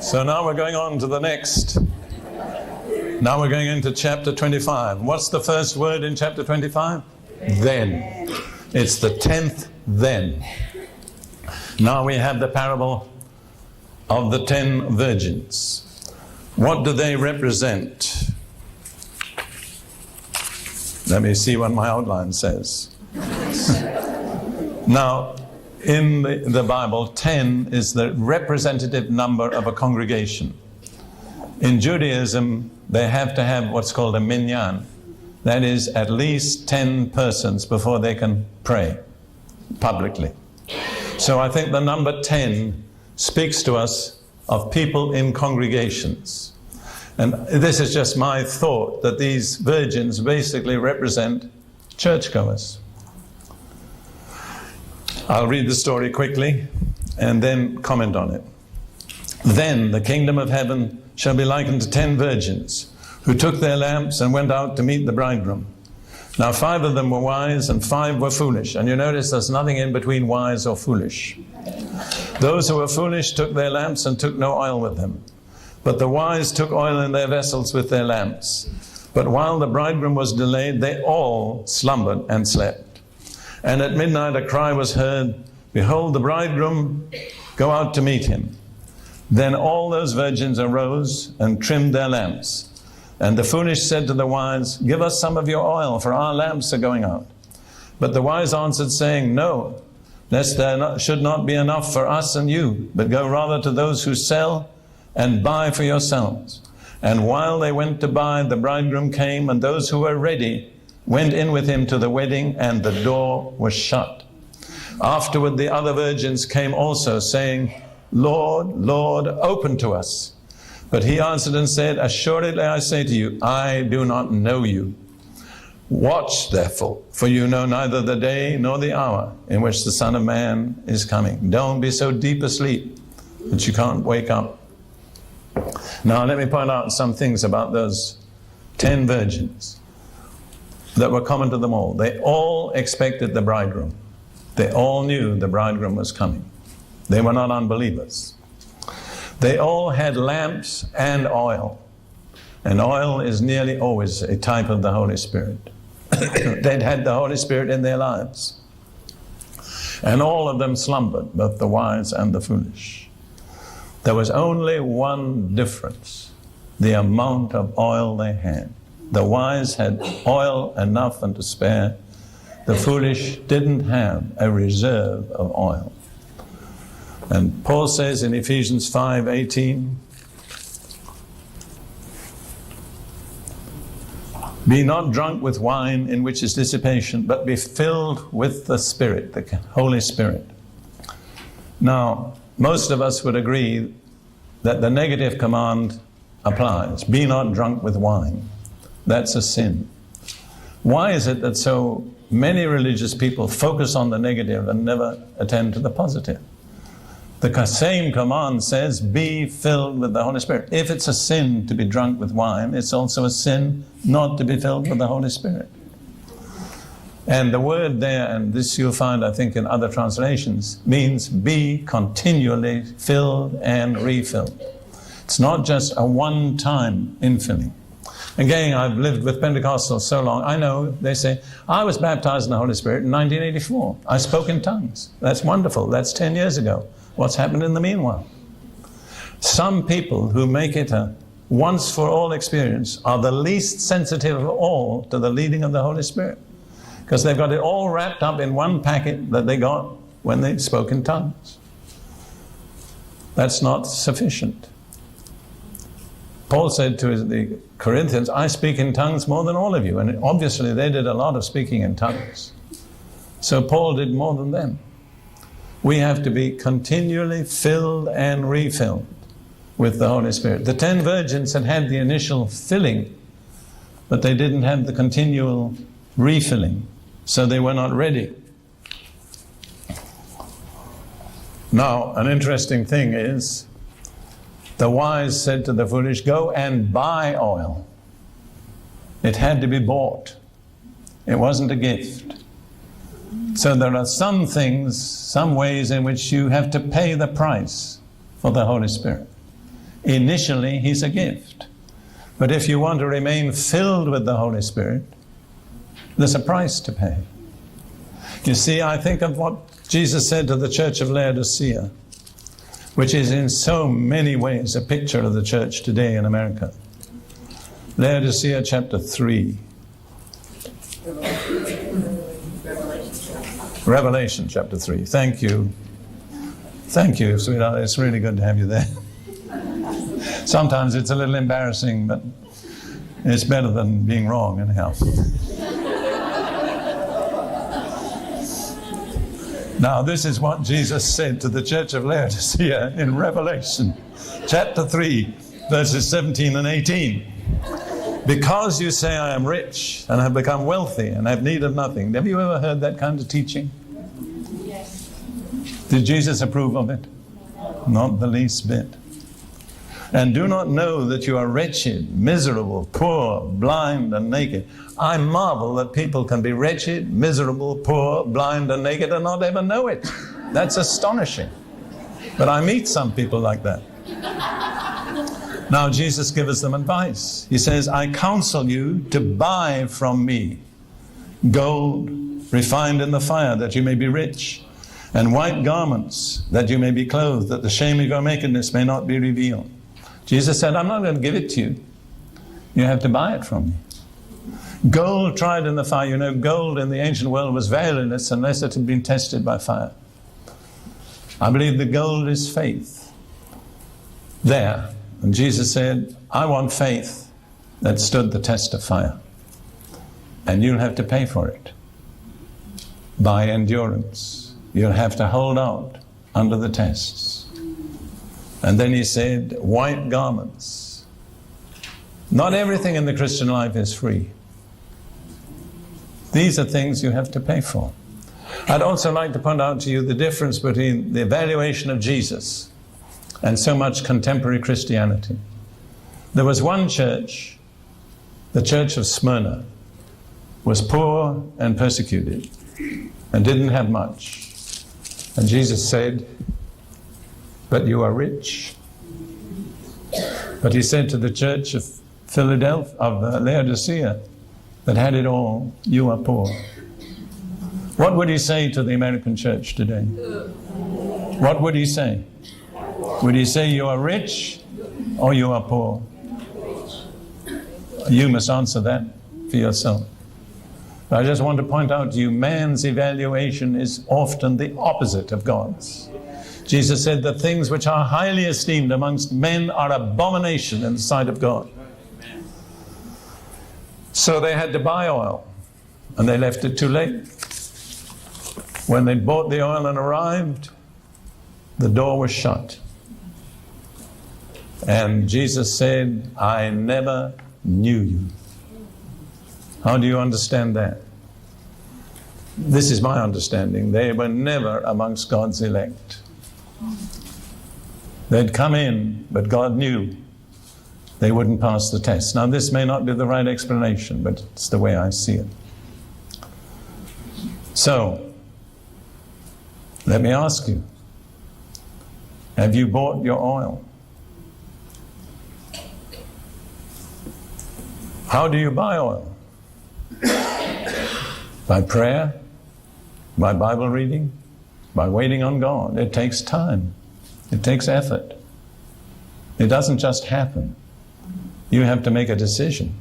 So now we're going on to the next. Now we're going into chapter 25. What's the first word in chapter 25? Then. It's the 10th then. Now we have the parable of the 10 virgins. What do they represent? Let me see what my outline says. Now, in the Bible, 10 is the representative number of a congregation. In Judaism, they have to have what's called a minyan. That is, at least 10 persons before they can pray publicly. So I think the number 10 speaks to us of people in congregations. And this is just my thought, that these virgins basically represent churchgoers. I'll read the story quickly and then comment on it. Then the kingdom of heaven shall be likened to 10 virgins who took their lamps and went out to meet the bridegroom. Now 5 of them were wise and 5 were foolish. And you notice there's nothing in between wise or foolish. Those who were foolish took their lamps and took no oil with them. But the wise took oil in their vessels with their lamps. But while the bridegroom was delayed, they all slumbered and slept. And at midnight a cry was heard, behold, the bridegroom, go out to meet him. Then all those virgins arose and trimmed their lamps. And the foolish said to the wise, give us some of your oil, for our lamps are going out. But the wise answered, saying, no, lest there should not be enough for us and you, but go rather to those who sell and buy for yourselves. And while they went to buy, the bridegroom came, and those who were ready went in with him to the wedding, and the door was shut. Afterward the other virgins came also, saying, Lord, Lord, open to us. But he answered and said, assuredly I say to you, I do not know you. Watch therefore, for you know neither the day nor the hour in which the Son of Man is coming. Don't be so deep asleep that you can't wake up. Now let me point out some things about those 10 virgins that were common to them all. They all expected the bridegroom. They all knew the bridegroom was coming. They were not unbelievers. They all had lamps and oil. And oil is nearly always a type of the Holy Spirit. They'd had the Holy Spirit in their lives. And all of them slumbered, both the wise and the foolish. There was only one difference: the amount of oil they had. The wise had oil enough and to spare. The foolish didn't have a reserve of oil. And Paul says in Ephesians 5:18, be not drunk with wine in which is dissipation, but be filled with the Spirit, the Holy Spirit. Now, most of us would agree that the negative command applies. Be not drunk with wine. That's a sin. Why is it that so many religious people focus on the negative and never attend to the positive? The same command says, be filled with the Holy Spirit. If it's a sin to be drunk with wine, it's also a sin not to be filled with the Holy Spirit. And the word there, and this you'll find, I think, in other translations, means be continually filled and refilled. It's not just a one-time infilling. Again, I've lived with Pentecostals so long, I know they say, I was baptized in the Holy Spirit in 1984. I spoke in tongues. That's wonderful. That's 10 years ago. What's happened in the meanwhile? Some people who make it a once-for-all experience are the least sensitive of all to the leading of the Holy Spirit, because they've got it all wrapped up in one packet that they got when they spoke in tongues. That's not sufficient. Paul said to the Corinthians, I speak in tongues more than all of you. And obviously they did a lot of speaking in tongues. So Paul did more than them. We have to be continually filled and refilled with the Holy Spirit. The 10 virgins had had the initial filling, but they didn't have the continual refilling. So they were not ready. Now, an interesting thing is, the wise said to the foolish, go and buy oil. It had to be bought. It wasn't a gift. So there are some things, some ways in which you have to pay the price for the Holy Spirit. Initially, he's a gift. But if you want to remain filled with the Holy Spirit, there's a price to pay. You see, I think of what Jesus said to the church of Laodicea, which is in so many ways a picture of the church today in America. Laodicea chapter 3. Revelation chapter 3. Thank you. Thank you, sweetheart. It's really good to have you there. Sometimes it's a little embarrassing, but it's better than being wrong anyhow. Now, this is what Jesus said to the church of Laodicea in Revelation chapter 3, verses 17 and 18. Because you say I am rich and have become wealthy and have need of nothing. Have you ever heard that kind of teaching? Yes. Did Jesus approve of it? Not the least bit. And do not know that you are wretched, miserable, poor, blind, and naked. I marvel that people can be wretched, miserable, poor, blind, and naked and not ever know it. That's astonishing. But I meet some people like that. Now Jesus gives them advice. He says, I counsel you to buy from me gold refined in the fire, that you may be rich, and white garments, that you may be clothed, that the shame of your nakedness may not be revealed. Jesus said, I'm not going to give it to you. You have to buy it from me. Gold tried in the fire. You know, gold in the ancient world was valueless unless it had been tested by fire. I believe the gold is faith. There. And Jesus said, I want faith that stood the test of fire. And you'll have to pay for it by endurance. You'll have to hold out under the tests. And then he said, white garments. Not everything in the Christian life is free. These are things you have to pay for. I'd also like to point out to you the difference between the evaluation of Jesus and so much contemporary Christianity. There was one church, the church of Smyrna, was poor and persecuted and didn't have much. And Jesus said, but you are rich. But he said to the church of Laodicea that had it all, you are poor. What would he say to the American church today? What would he say? Would he say you are rich or you are poor? You must answer that for yourself. I just want to point out to you, man's evaluation is often the opposite of God's. Jesus said the things which are highly esteemed amongst men are abomination in the sight of God. So they had to buy oil, and they left it too late. When they bought the oil and arrived, the door was shut. And Jesus said, I never knew you. How do you understand that? This is my understanding. They were never amongst God's elect. They'd come in, but God knew they wouldn't pass the test. Now, this may not be the right explanation, but it's the way I see it. So, let me ask you, have you bought your oil? How do you buy oil? By prayer? By Bible reading? By waiting on God? It takes time. It takes effort. It doesn't just happen. You have to make a decision.